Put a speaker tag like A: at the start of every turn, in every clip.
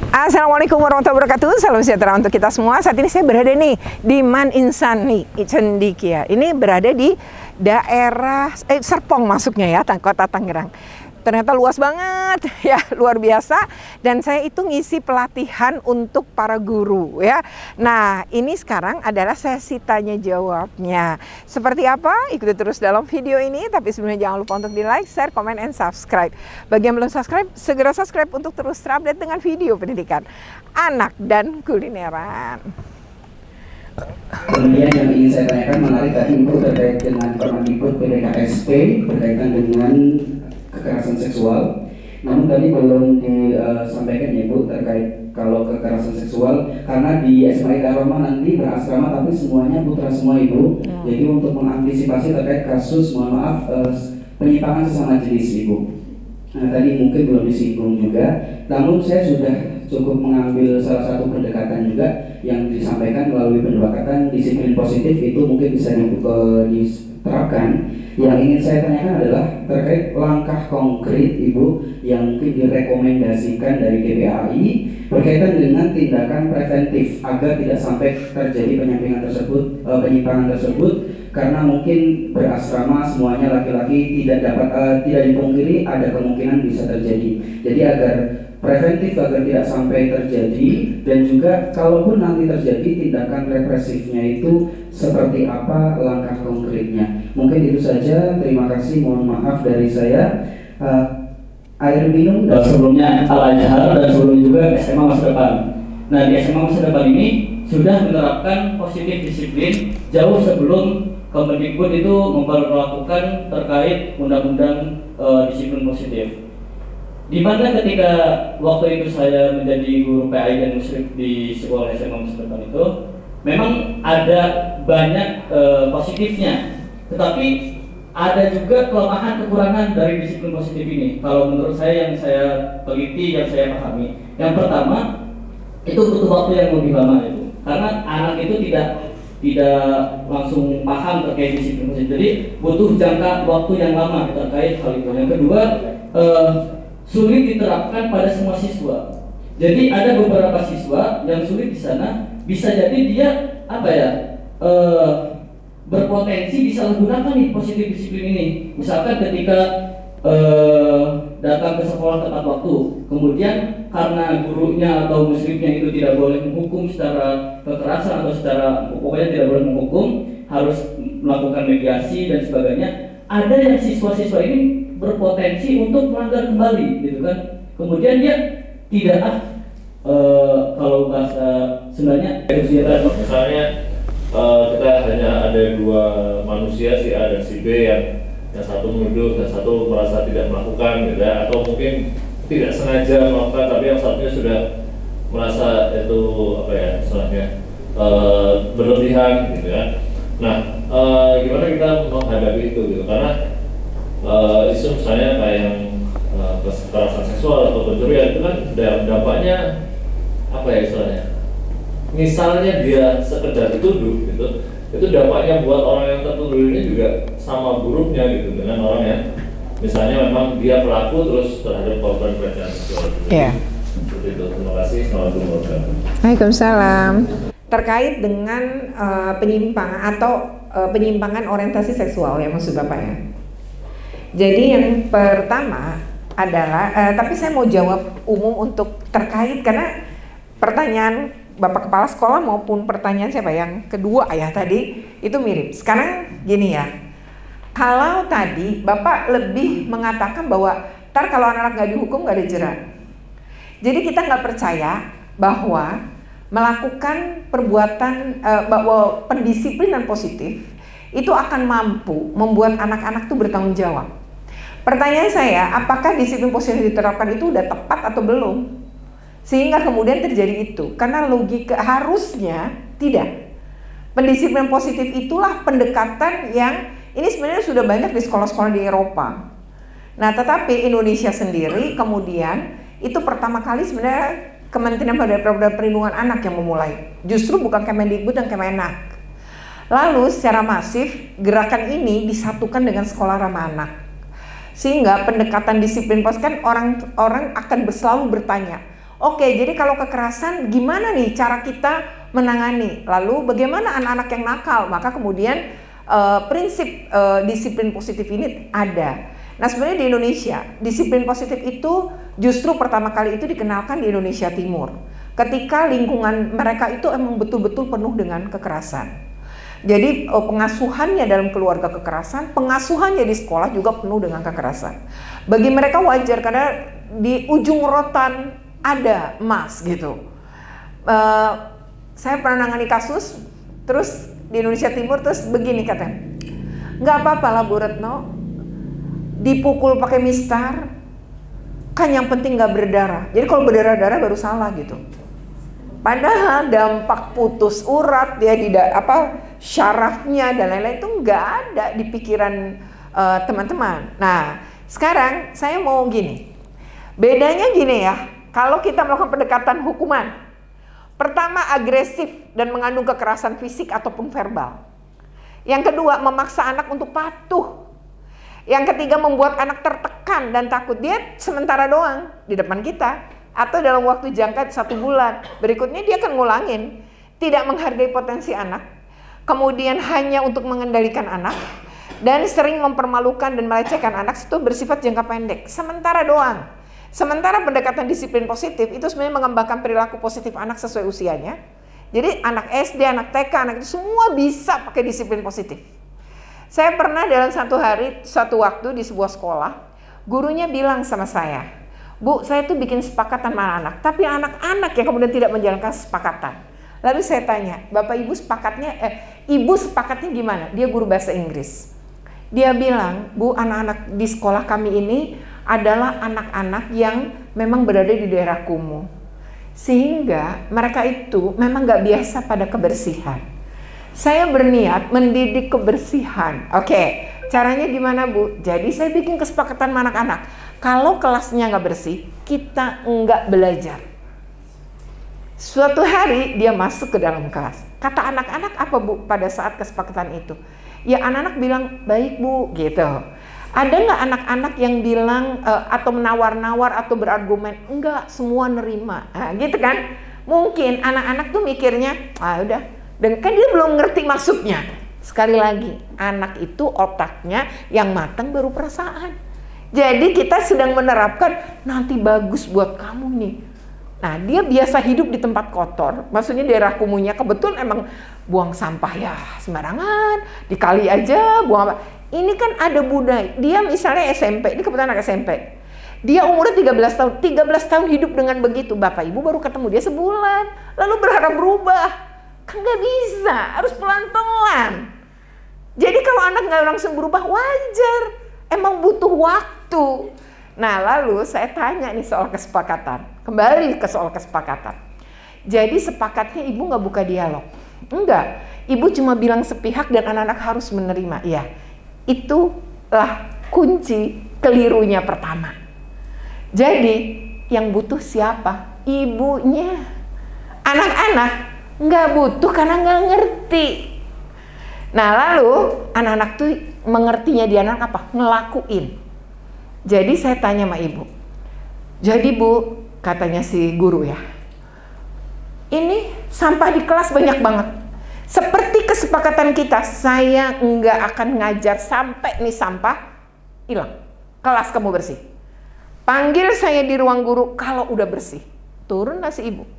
A: Assalamualaikum warahmatullahi wabarakatuh. Salam sejahtera untuk kita semua. Saat ini saya berada nih di Man Insan nih, Cendekia. Ini berada di daerah Serpong masuknya ya, Kota Tangerang. Ternyata luas banget ya, luar biasa. Dan saya itu ngisi pelatihan untuk para guru ya. Nah, ini sekarang adalah sesi tanya jawabnya. Seperti apa? Ikuti terus dalam video ini. Tapi sebelumnya jangan lupa untuk di like, share, comment, and subscribe. Bagi yang belum subscribe, segera subscribe untuk terus terupdate dengan video pendidikan anak dan kulineran.
B: Kemudian yang ingin saya tanyakan menarik tadi Ibu terkait dengan Permendikbud PDKSP berkaitan dengan kekerasan seksual. Namun tadi belum disampaikan ya Bu terkait kalau kekerasan seksual, karena di SMA Daroma nanti berasrama tapi semuanya putra semua Ibu. Jadi untuk mengantisipasi terkait kasus mohon maaf penyimpangan sesama jenis Ibu. Nah, tadi mungkin belum disinggung juga, namun saya sudah cukup mengambil salah satu pendekatan juga yang disampaikan melalui pendekatan disiplin positif, itu mungkin bisa diterapkan. Yang ingin saya tanyakan adalah terkait langkah konkret Ibu yang mungkin direkomendasikan dari KPAI berkaitan dengan tindakan preventif agar tidak sampai terjadi penyimpangan tersebut, karena mungkin berasrama semuanya laki-laki, tidak dipungkiri ada kemungkinan bisa terjadi. Jadi agar preventif agar tidak sampai terjadi, dan juga kalaupun nanti terjadi tindakan represifnya itu seperti apa langkah konkretnya. Mungkin itu saja, terima kasih, mohon maaf dari saya. Air minum dan sebelumnya Al-Azhar dan sebelumnya juga SMA masa depan. Nah, di SMA masa depan ini sudah menerapkan positif disiplin jauh sebelum Kemendikbud itu memperlakukan terkait undang-undang disiplin positif. Di mana ketika waktu itu saya menjadi guru PAI dan musrik di sekolah SMA masa depan itu memang ada banyak positifnya, tetapi ada juga kelemahan kekurangan dari disiplin positif ini. Kalau menurut saya, yang saya teliti, yang saya pahami, yang pertama itu butuh waktu yang lebih lama itu, karena anak itu tidak langsung paham terkait disiplin positif, jadi butuh jangka waktu yang lama terkait hal itu. Yang kedua, sulit diterapkan pada semua siswa. Jadi ada beberapa siswa yang sulit di sana, bisa jadi dia berpotensi disalahgunakan nih positif disiplin ini. Misalkan ketika datang ke sekolah tepat waktu, kemudian karena gurunya atau muslimnya itu tidak boleh menghukum secara kekerasan atau secara pokoknya tidak boleh menghukum, harus melakukan mediasi dan sebagainya. Ada yang siswa-siswa ini berpotensi untuk melanggar kembali, gitu kan? Kemudian dia tidak kalau bahasa Sundanya
C: misalnya kita hanya ada dua manusia, si A dan si B, yang satu menuduh dan satu merasa tidak melakukan, gitu ya, atau mungkin tidak sengaja melakukan, tapi yang satunya sudah merasa itu istilahnya berlebihan, gitu ya. Nah, gimana kita menghadapi itu, gitu? Karena isu misalnya kayak yang kekerasan seksual atau pencurian itu kan dampaknya istilahnya, misalnya dia sekedar dituduh gitu, itu dampaknya buat orang yang tertuduh ini juga sama buruknya gitu dengan orang yang misalnya memang dia pelaku terus terhadap korban pelecehan seksual.
A: Iya.
C: Seperti itu. Terima kasih. Assalamualaikum warahmatullahi wabarakatuh.
A: Waalaikumsalam. Terkait dengan penyimpangan atau penyimpangan orientasi seksual ya maksud Bapak ya. Jadi yang pertama adalah, tapi saya mau jawab umum untuk terkait, karena pertanyaan Bapak Kepala Sekolah maupun pertanyaan siapa yang kedua ya tadi itu mirip. Sekarang gini ya, kalau tadi Bapak lebih mengatakan bahwa ntar kalau anak nggak dihukum nggak ada jerat. Jadi kita nggak percaya bahwa melakukan perbuatan bahwa pendisiplinan positif itu akan mampu membuat anak-anak tuh bertanggung jawab. Pertanyaan saya, apakah disiplin positif diterapkan itu udah tepat atau belum? Sehingga kemudian terjadi itu. Karena logika harusnya tidak. Pendisiplinan positif itulah pendekatan yang ini sebenarnya sudah banyak di sekolah-sekolah di Eropa. Nah, tetapi Indonesia sendiri kemudian itu pertama kali sebenarnya Kementerian Perlindungan Anak yang memulai. Justru bukan Kemendikbud dan Kemenak. Lalu secara masif gerakan ini disatukan dengan sekolah ramah anak. Sehingga pendekatan disiplin positif kan orang akan selalu bertanya, Oke, jadi kalau kekerasan gimana nih cara kita menangani? Lalu bagaimana anak-anak yang nakal? Maka kemudian prinsip disiplin positif ini ada. Nah sebenarnya di Indonesia disiplin positif itu justru pertama kali itu dikenalkan di Indonesia Timur. Ketika lingkungan mereka itu emang betul-betul penuh dengan kekerasan. Jadi pengasuhannya dalam keluarga kekerasan, pengasuhannya di sekolah juga penuh dengan kekerasan. Bagi mereka wajar karena di ujung rotan ada emas gitu. Saya pernah nangani kasus, terus di Indonesia Timur terus begini katanya, nggak apa-apa lah Bu Retno, dipukul pakai mistar, kan yang penting nggak berdarah. Jadi kalau berdarah-darah baru salah gitu. Padahal dampak putus urat ya syarafnya dan lain-lain itu nggak ada di pikiran teman-teman. Nah sekarang saya mau gini, bedanya gini ya, kalau kita melakukan pendekatan hukuman, pertama agresif dan mengandung kekerasan fisik ataupun verbal. Yang kedua memaksa anak untuk patuh. Yang ketiga membuat anak tertekan dan takut. Dia sementara doang di depan kita atau dalam waktu jangka 1 bulan. Berikutnya dia akan ngulangin. Tidak menghargai potensi anak, kemudian hanya untuk mengendalikan anak, dan sering mempermalukan dan melecehkan anak. Itu bersifat jangka pendek, sementara doang. Sementara pendekatan disiplin positif itu sebenarnya mengembangkan perilaku positif anak sesuai usianya. Jadi anak SD, anak TK, anak itu semua bisa pakai disiplin positif. Saya pernah dalam satu waktu di sebuah sekolah, gurunya bilang sama saya, Bu, saya tuh bikin sepakatan sama anak, tapi anak-anak yang kemudian tidak menjalankan sepakatan. Lalu saya tanya, Bapak Ibu Ibu sepakatnya gimana? Dia guru bahasa Inggris. Dia bilang, Bu, anak-anak di sekolah kami ini adalah anak-anak yang memang berada di daerah kumuh. Sehingga mereka itu memang gak biasa pada kebersihan. Saya berniat mendidik kebersihan. Oke, caranya gimana Bu? Jadi saya bikin kesepakatan sama anak-anak. Kalau kelasnya gak bersih, kita nggak belajar. Suatu hari dia masuk ke dalam kelas. Kata anak-anak apa Bu pada saat kesepakatan itu? Ya anak-anak bilang, baik Bu, gitu. Ada nggak anak-anak yang bilang atau menawar-nawar atau berargumen? Enggak, semua nerima. Nah, gitu kan? Mungkin anak-anak tuh mikirnya, udah. Dan kan dia belum ngerti maksudnya. Sekali lagi, anak itu otaknya yang matang baru perasaan. Jadi kita sedang menerapkan nanti bagus buat kamu nih. Nah dia biasa hidup di tempat kotor. Maksudnya daerah kumuhnya kebetulan emang buang sampah ya sembarangan. Di kali aja buang apa. Ini kan ada budaya. Dia misalnya SMP, ini kebetulan anak SMP. Dia umurnya 13 tahun. 13 tahun hidup dengan begitu. Bapak Ibu baru ketemu dia sebulan. Lalu berharap berubah. Kan gak bisa, harus pelan-pelan. Jadi kalau anak gak langsung berubah wajar. Emang butuh waktu. Nah lalu saya tanya nih soal kesepakatan. Kembali ke soal kesepakatan. Jadi sepakatnya ibu gak buka dialog. Enggak, ibu cuma bilang sepihak dan anak-anak harus menerima. Iya, itulah kunci kelirunya pertama. Jadi yang butuh siapa? Ibunya. Anak-anak nggak butuh karena nggak ngerti. Nah lalu anak-anak tuh mengertinya dia anak apa? Ngelakuin. Jadi saya tanya sama ibu. Jadi Bu, katanya si guru ya, ini sampah di kelas banyak banget. Seperti kesepakatan kita, saya nggak akan ngajar sampai nih sampah hilang. Kelas kamu bersih. Panggil saya di ruang guru kalau udah bersih. Turunlah si ibu.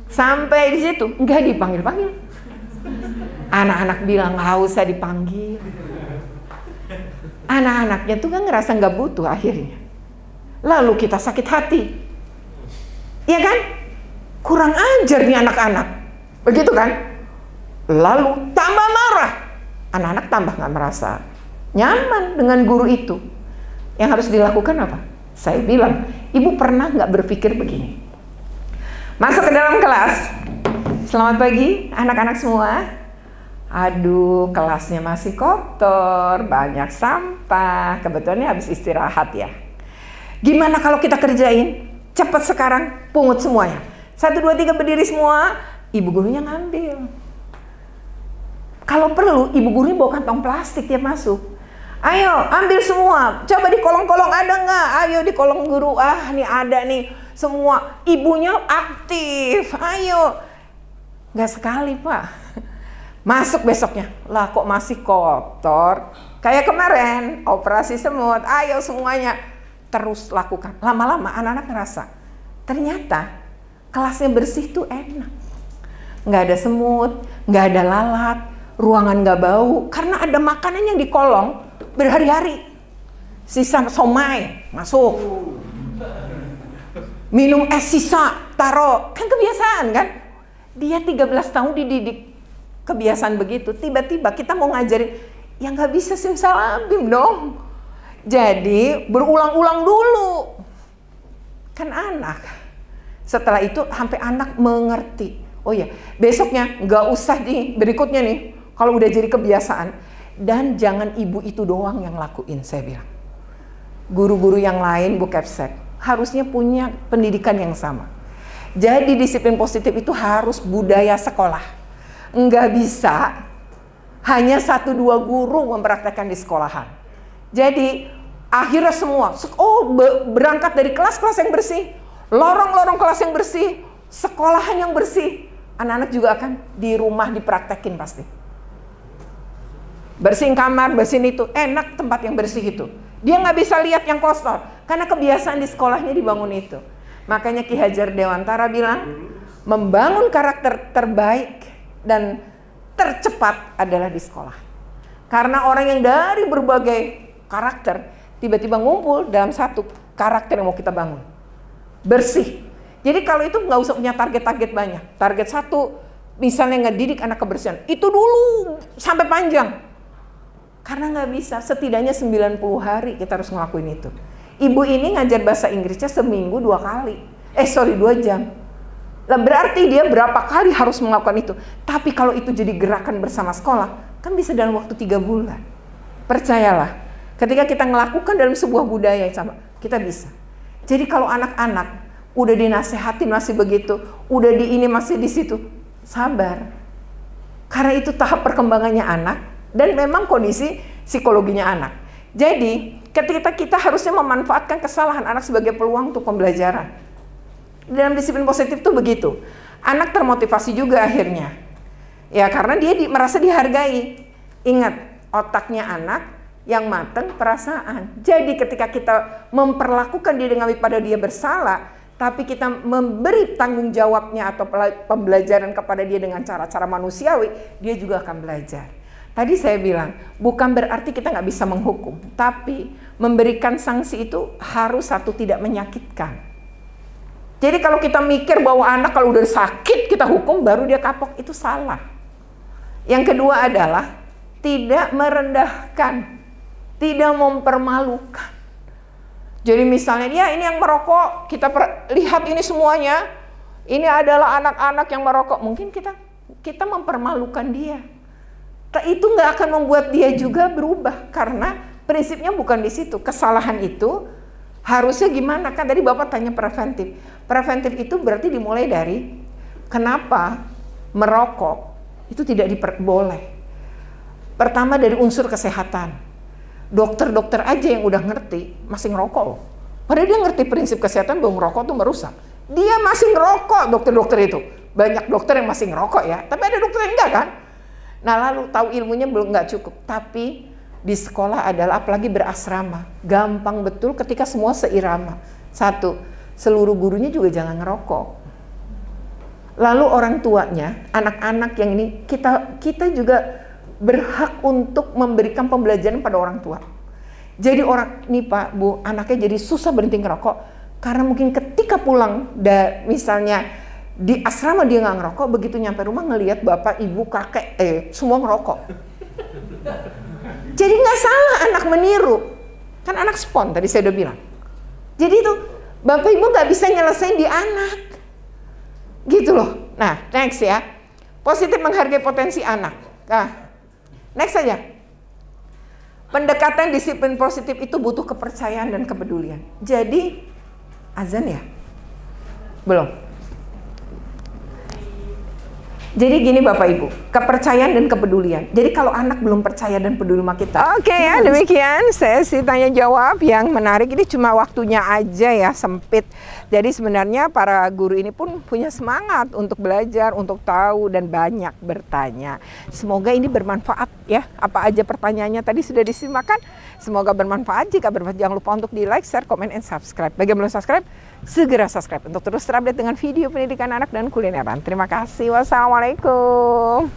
A: Sampai di situ nggak dipanggil-panggil. Anak-anak bilang nggak usah dipanggil. Anak-anaknya tuh kan ngerasa nggak butuh akhirnya. Lalu kita sakit hati, ya kan? Kurang ajar nih anak-anak, begitu kan? Lalu tambah marah, anak-anak tambah nggak merasa nyaman dengan guru itu. Yang harus dilakukan apa? Saya bilang, ibu pernah nggak berpikir begini? Masuk ke dalam kelas, selamat pagi anak-anak semua. Aduh, kelasnya masih kotor, banyak sampah. Kebetulan habis istirahat ya. Gimana kalau kita kerjain? Cepat sekarang, pungut semuanya. 1, 2, 3 berdiri semua. Ibu gurunya ngambil. Kalau perlu, ibu gurunya bawa kantong plastik tiap masuk. Ayo, ambil semua. Coba di kolong-kolong ada nggak? Ayo di kolong guru. Ah, nih ada nih. semua ibunya aktif, ayo. Nggak sekali Pak, masuk besoknya, lah kok masih kotor. Kayak kemarin, operasi semut, ayo semuanya. Terus lakukan, lama-lama anak-anak ngerasa, ternyata kelasnya bersih tuh enak. Nggak ada semut, nggak ada lalat, ruangan nggak bau, karena ada makanan yang di kolong berhari-hari. Sisa somai, masuk. Minum es sisa, taruh, kan kebiasaan kan? Dia 13 tahun dididik kebiasaan begitu, tiba-tiba kita mau ngajarin, ya nggak bisa simsalabim dong. Jadi berulang-ulang dulu. Kan anak. Setelah itu sampai anak mengerti. Oh ya, besoknya nggak usah nih, berikutnya nih, kalau udah jadi kebiasaan. Dan jangan ibu itu doang yang lakuin, saya bilang. Guru-guru yang lain, Bu Kepsek, harusnya punya pendidikan yang sama. Jadi disiplin positif itu harus budaya sekolah. Nggak bisa hanya 1-2 guru mempraktekkan di sekolahan. Jadi akhirnya semua, berangkat dari kelas-kelas yang bersih, lorong-lorong kelas yang bersih, sekolahan yang bersih. Anak-anak juga akan di rumah dipraktekin pasti. Bersihin kamar, bersihin itu, enak tempat yang bersih itu. Dia nggak bisa lihat yang kotor, karena kebiasaan di sekolahnya dibangun itu. Makanya Ki Hajar Dewantara bilang, membangun karakter terbaik dan tercepat adalah di sekolah. Karena orang yang dari berbagai karakter, tiba-tiba ngumpul dalam satu karakter yang mau kita bangun. Bersih. Jadi kalau itu nggak usah punya target-target banyak. Target satu, misalnya ngedidik anak kebersihan, itu dulu sampai panjang. Karena nggak bisa, setidaknya 90 hari kita harus ngelakuin itu. Ibu ini ngajar bahasa Inggrisnya seminggu 2 kali. 2 jam. Lah berarti dia berapa kali harus melakukan itu. Tapi kalau itu jadi gerakan bersama sekolah, kan bisa dalam waktu 3 bulan. Percayalah, ketika kita melakukan dalam sebuah budaya yang sama, kita bisa. Jadi kalau anak-anak udah dinasehatin masih begitu, udah di ini masih di situ, sabar. Karena itu tahap perkembangannya anak dan memang kondisi psikologinya anak. Jadi ketika kita harusnya memanfaatkan kesalahan anak sebagai peluang untuk pembelajaran. Dalam disiplin positif tuh begitu. Anak termotivasi juga akhirnya. Ya karena dia merasa dihargai. Ingat, otaknya anak yang matang perasaan. Jadi ketika kita memperlakukan dia dengan pada dia bersalah, tapi kita memberi tanggung jawabnya atau pembelajaran kepada dia dengan cara-cara manusiawi, dia juga akan belajar. Tadi saya bilang, bukan berarti kita nggak bisa menghukum, tapi memberikan sanksi itu harus satu tidak menyakitkan. Jadi kalau kita mikir bahwa anak kalau udah sakit kita hukum baru dia kapok, itu salah. Yang kedua adalah tidak merendahkan, tidak mempermalukan. Jadi misalnya dia ini yang merokok, kita lihat ini semuanya, ini adalah anak-anak yang merokok, mungkin kita mempermalukan dia. Itu nggak akan membuat dia juga berubah karena prinsipnya bukan di situ. Kesalahan itu harusnya gimana? Kan tadi Bapak tanya preventif. Preventif itu berarti dimulai dari kenapa merokok itu tidak boleh. Pertama dari unsur kesehatan. Dokter-dokter aja yang udah ngerti masih ngerokok. Padahal dia ngerti prinsip kesehatan bahwa ngerokok itu merusak. Dia masih ngerokok, dokter-dokter itu. Banyak dokter yang masih ngerokok ya, tapi ada dokter yang enggak kan? Nah lalu tahu ilmunya belum nggak cukup, tapi di sekolah adalah apalagi berasrama, gampang betul ketika semua seirama. Satu, seluruh gurunya juga jangan ngerokok. Lalu orang tuanya, anak-anak yang ini kita juga berhak untuk memberikan pembelajaran pada orang tua. Jadi orang nih Pak, Bu, anaknya jadi susah berhenti ngerokok karena mungkin ketika pulang misalnya di asrama dia nggak ngerokok, begitu nyampe rumah ngelihat bapak, ibu, kakek, semua ngerokok. Jadi nggak salah anak meniru, kan anak spon tadi saya udah bilang. Jadi itu bapak ibu nggak bisa nyelesain di anak, gitu loh. Nah next ya, positif menghargai potensi anak. Nah next saja. Pendekatan disiplin positif itu butuh kepercayaan dan kepedulian. Jadi azan ya? Belum. Jadi gini Bapak Ibu, kepercayaan dan kepedulian. Jadi kalau anak belum percaya dan peduli sama kita. Oke ya, demikian sesi tanya jawab yang menarik. Ini cuma waktunya aja ya, sempit. Jadi sebenarnya para guru ini pun punya semangat untuk belajar, untuk tahu dan banyak bertanya. Semoga ini bermanfaat ya. Apa aja pertanyaannya tadi sudah disimakkan. Semoga bermanfaat. Jika bermanfaat jangan lupa untuk di like, share, comment, and subscribe. Bagi yang belum subscribe, segera subscribe untuk terus terupdate dengan video pendidikan anak dan kulineran. Terima kasih. Wassalamualaikum.